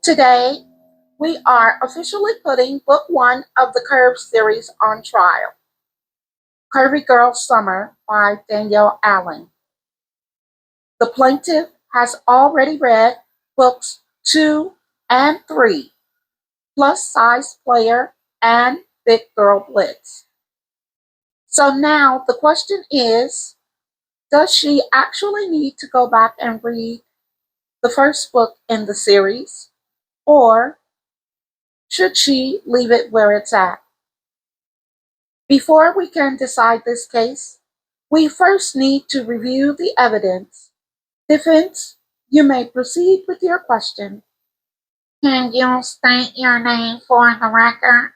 Today, we are officially putting book one of the Curve series on trial, Curvy Girl Summer by Danielle Allen. The plaintiff has already read books two and three, Plus Size Player and Big Girl Blitz. So now the question is, does she actually need to go back and read the first book in the series, or should she leave it where it's at? Before we can decide this case, we first need to review the evidence. Defense, you may proceed with your question. Can you state your name for the record?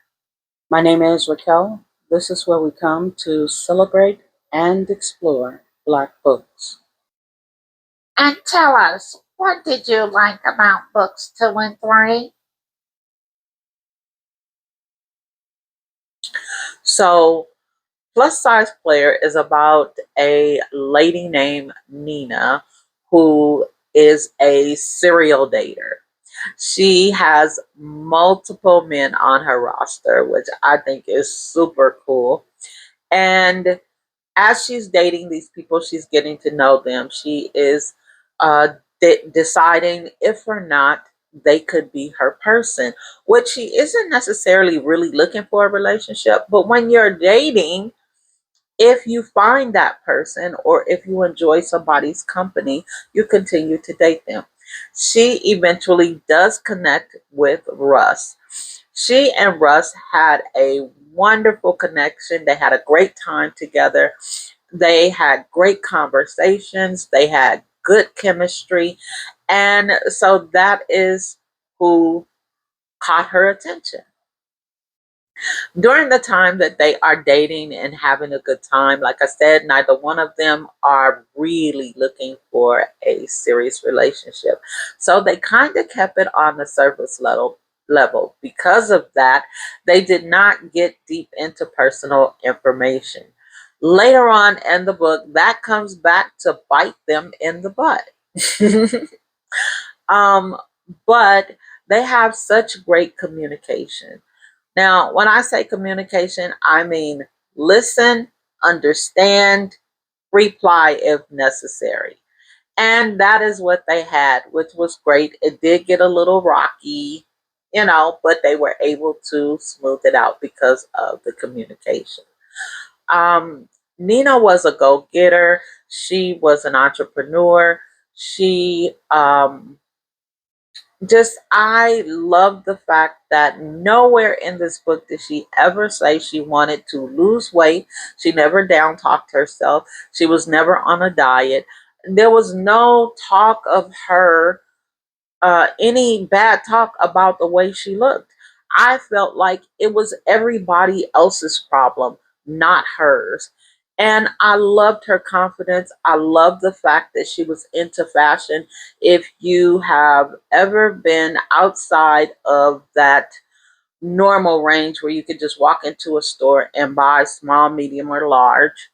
My name is Raquel. This is where we come to celebrate and explore Black books. And tell us, what did you like about books two and three? So, Plus Size Player is about a lady named Nina who is a serial dater. She has multiple men on her roster, which I think is super cool. And as she's dating these people, she's getting to know them. She is uh, deciding if or not they could be her person, which she isn't necessarily really looking for a relationship. But when you're dating, if you find that person or if you enjoy somebody's company, you continue to date them. She eventually does connect with Russ. She and Russ had a wonderful connection. They had a great time together. They had great conversations. They had good chemistry. And so that is who caught her attention. During the time that they are dating and having a good time, like I said, neither one of them are really looking for a serious relationship. So they kind of kept it on the surface level. Because of that, they did not get deep into personal information. Later on in the book, that comes back to bite them in the butt. um, but they have such great communication. Now, when I say communication, I mean listen, understand, reply if necessary. And that is what they had, which was great. It did get a little rocky, but they were able to smooth it out because of the communication. Um, Nina was a go getter, she was an entrepreneur. I love the fact that nowhere in this book did she ever say she wanted to lose weight. She never down talked herself. She was never on a diet. There was no talk of her, any bad talk about the way she looked. I felt like it was everybody else's problem, not hers. And I loved her confidence. I loved the fact that she was into fashion. If you have ever been outside of that normal range where you could just walk into a store and buy small, medium, or large,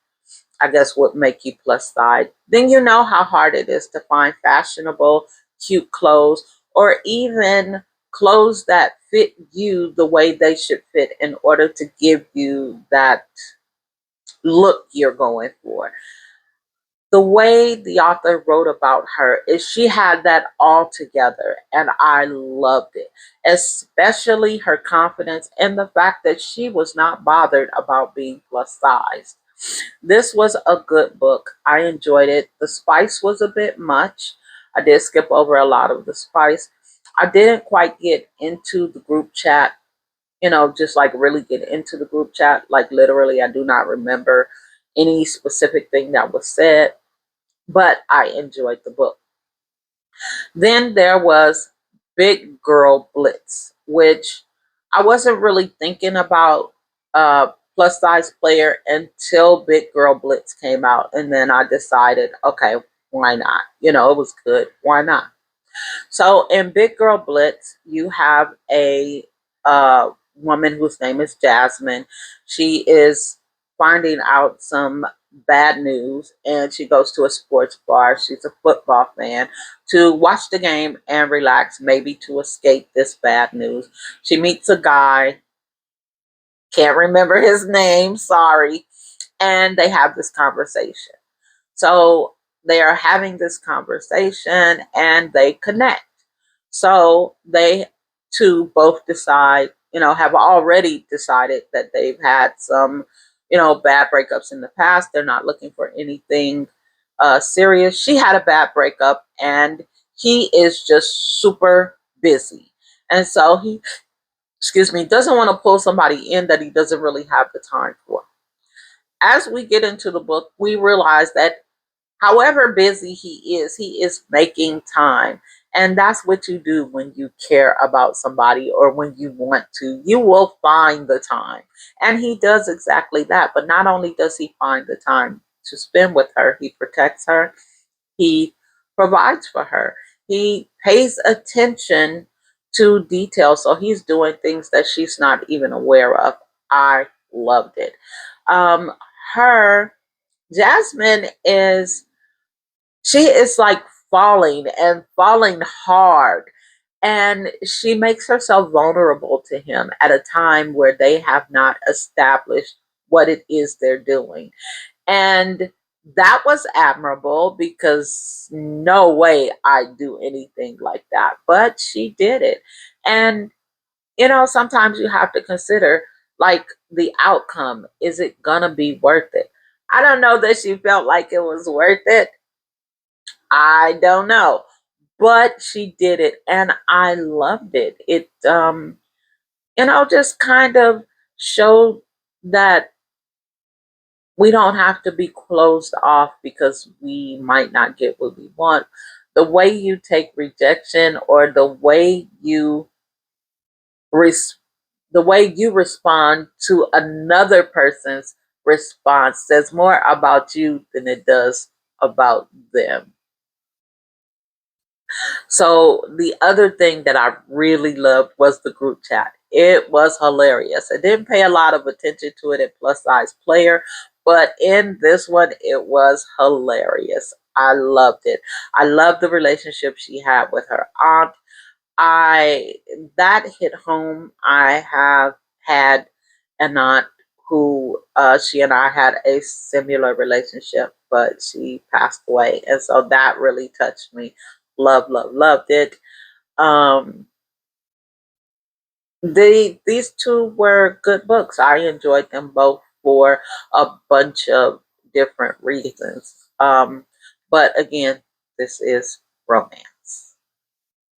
I guess would make you plus size, then you know how hard it is to find fashionable, cute clothes, or even clothes that fit you the way they should fit in order to give you that look you're going for. The way the author wrote about her is she had that all together, and I loved it, especially her confidence and the fact that she was not bothered about being plus size. This was a good book. I enjoyed it. The spice was a bit much. I did skip over a lot of the spice. I didn't quite get into the group chat, just like really get into the group chat. Like literally, I do not remember any specific thing that was said, but I enjoyed the book. Then there was Big Girl Blitz, which I wasn't really thinking about plus size player until Big Girl Blitz came out. And then I decided, okay, why not? It was good. Why not? So in Big Girl Blitz, you have a woman whose name is Jasmine. She is finding out some bad news and she goes to a sports bar. She's a football fan to watch the game and relax, maybe to escape this bad news. She meets a guy, can't remember his name, sorry, and they have this conversation. So they are having this conversation and they connect. So they two both decide, have already decided that they've had some, bad breakups in the past. They're not looking for anything serious. She had a bad breakup and he is just super busy. And so he, excuse me, doesn't want to pull somebody in that he doesn't really have the time for. As we get into the book, we realize that however busy he is making time. And that's what you do when you care about somebody or when you want to. You will find the time. And he does exactly that. But not only does he find the time to spend with her, he protects her, he provides for her, he pays attention to details. So he's doing things that she's not even aware of. I loved it. Um, her, Jasmine is she is like falling and falling hard. And she makes herself vulnerable to him at a time where they have not established what it is they're doing. And that was admirable because no way I'd do anything like that. But she did it. And, sometimes you have to consider like the outcome. Is it going to be worth it? I don't know that she felt like it was worth it. I don't know. But she did it and I loved it. It just kind of showed that we don't have to be closed off because we might not get what we want. The way you take rejection or res- the way you respond to another person's response says more about you than it does about them. So the other thing that I really loved was the group chat. It was hilarious. I didn't pay a lot of attention to it at Plus Size Player, but in this one, it was hilarious. I loved it. I loved the relationship she had with her aunt. I That hit home. I have had an aunt who she and I had a similar relationship, but she passed away, and so that really touched me. Loved it. Um, these two were good books. I enjoyed them both for a bunch of different reasons. But again, this is romance.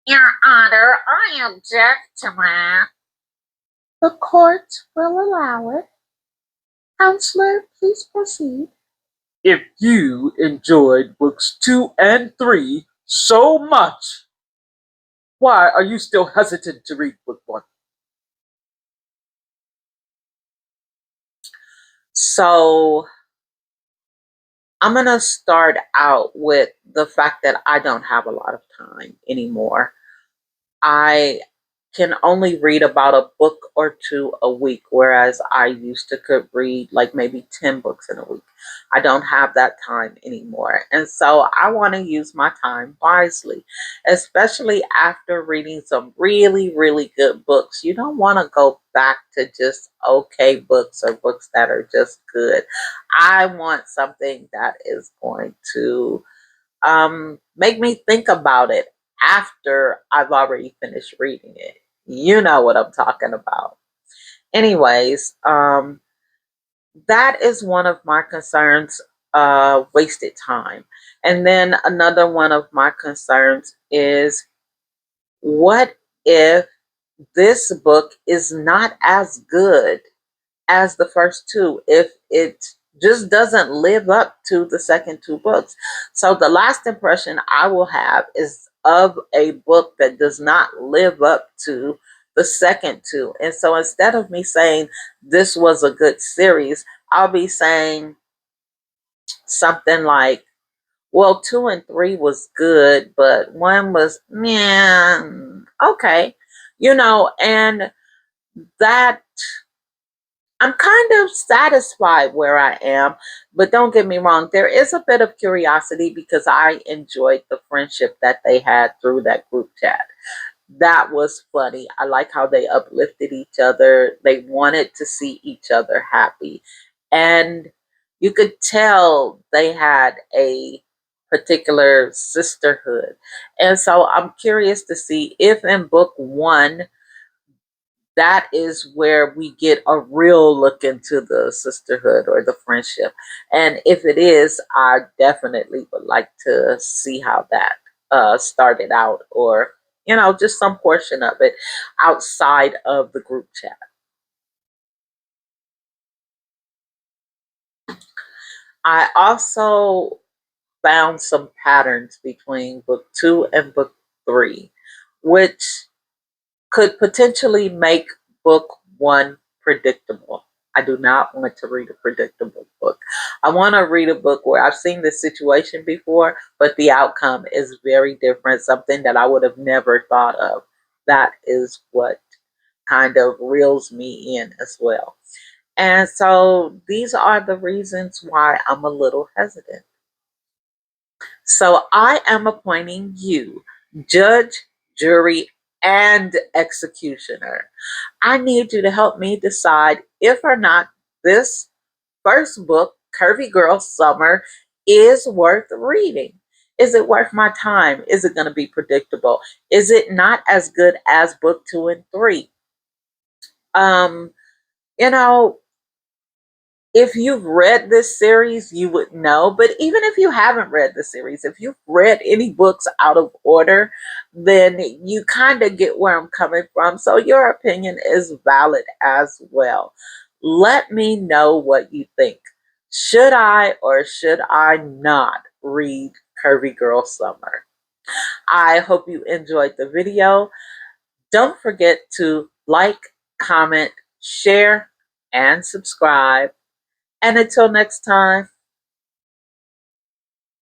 Your Honor, I object to that. The court will allow it. Counselor, please proceed. If you enjoyed books 2 and 3 so much, why are you still hesitant to read book 1? So I'm gonna start out with the fact that I don't have a lot of time anymore. I can only read about a book or two a week, whereas I used to could read like maybe 10 books in a week. I don't have that time anymore. And so I want to use my time wisely, especially after reading some really, really good books. You don't want to go back to just okay books or books that are just good. I want something that is going to make me think about it after I've already finished reading it. You know what I'm talking about. Anyways, that is one of my concerns, wasted time. And then another one of my concerns is what if this book is not as good as the first two, if it just doesn't live up to the second two books. So the last impression I will have is of a book that does not live up to the second two. And so instead of me saying this was a good series, I'll be saying something like, well, 2 and 3 was good, but one was, man, okay. And that I'm kind of satisfied where I am, but don't get me wrong, there is a bit of curiosity because I enjoyed the friendship that they had through that group chat. That was funny. I like how they uplifted each other. They wanted to see each other happy. And you could tell they had a particular sisterhood. And so I'm curious to see if in book one, that is where we get a real look into the sisterhood or the friendship. And if it is, I definitely would like to see how that started out, or, just some portion of it outside of the group chat. I also found some patterns between book two and book three, which could potentially make book one predictable. I do not want to read a predictable book. I want to read a book where I've seen this situation before, but the outcome is very different, something that I would have never thought of. That is what kind of reels me in as well. And so these are the reasons why I'm a little hesitant. So I am appointing you judge, jury, and executioner. I need you to help me decide if or not this first book, Curvy Girl Summer, is worth reading. Is it worth my time? Is it going to be predictable? Is it not as good as book two and three? Um, you know, if you've read this series, you would know. But even if you haven't read the series, if you've read any books out of order, then you kind of get where I'm coming from. So your opinion is valid as well. Let me know what you think. Should I or should I not read Curvy Girl Summer? I hope you enjoyed the video. Don't forget to like, comment, share, and subscribe. And until next time,